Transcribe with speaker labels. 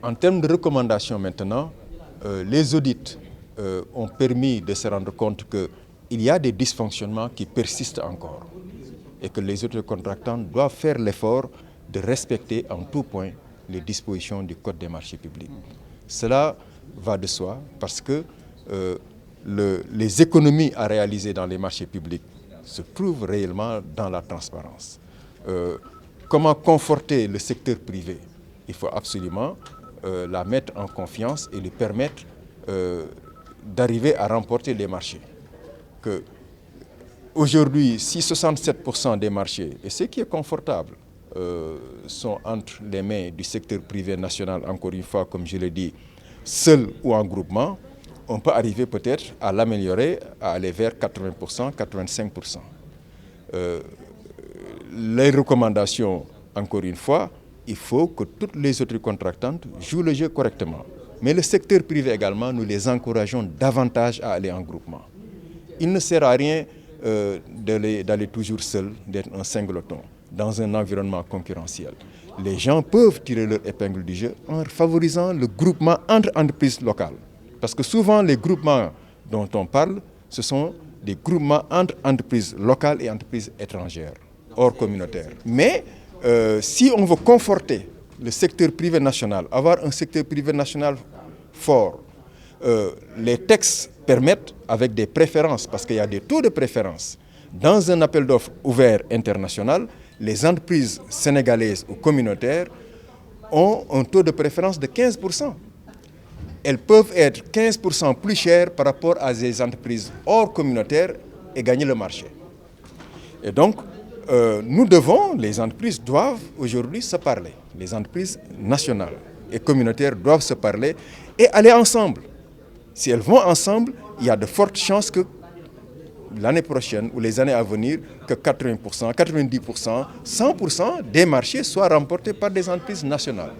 Speaker 1: En termes de recommandations maintenant, les audits ont permis de se rendre compte qu'il y a des dysfonctionnements qui persistent encore et que les autorités contractantes doivent faire l'effort de respecter en tout point les dispositions du Code des marchés publics. Cela va de soi parce que les économies à réaliser dans les marchés publics se trouvent réellement dans la transparence. Comment conforter le secteur privé? Il faut absolument la mettre en confiance et lui permettre d'arriver à remporter les marchés. Aujourd'hui, si 67% des marchés, et ce qui est confortable, sont entre les mains du secteur privé national, encore une fois, comme je l'ai dit, seul ou en groupement, on peut arriver peut-être à l'améliorer, à aller vers 80%, 85%. Les recommandations, encore une fois, il faut que toutes les autorités contractantes jouent le jeu correctement. Mais le secteur privé également, nous les encourageons davantage à aller en groupement. Il ne sert à rien d'aller toujours seul, d'être un singleton, dans un environnement concurrentiel. Les gens peuvent tirer leur épingle du jeu en favorisant le groupement entre entreprises locales. Parce que souvent, les groupements dont on parle, ce sont des groupements entre entreprises locales et entreprises étrangères, hors communautaires. Mais si on veut conforter le secteur privé national, avoir un secteur privé national fort, les textes permettent, avec des préférences, parce qu'il y a des taux de préférence, dans un appel d'offres ouvert international, les entreprises sénégalaises ou communautaires ont un taux de préférence de 15%. Elles peuvent être 15% plus chères par rapport à des entreprises hors communautaires et gagner le marché. Et donc, les entreprises doivent aujourd'hui se parler. Les entreprises nationales et communautaires doivent se parler et aller ensemble. Si elles vont ensemble, il y a de fortes chances que l'année prochaine ou les années à venir, que 80%, 90%, 100% des marchés soient remportés par des entreprises nationales.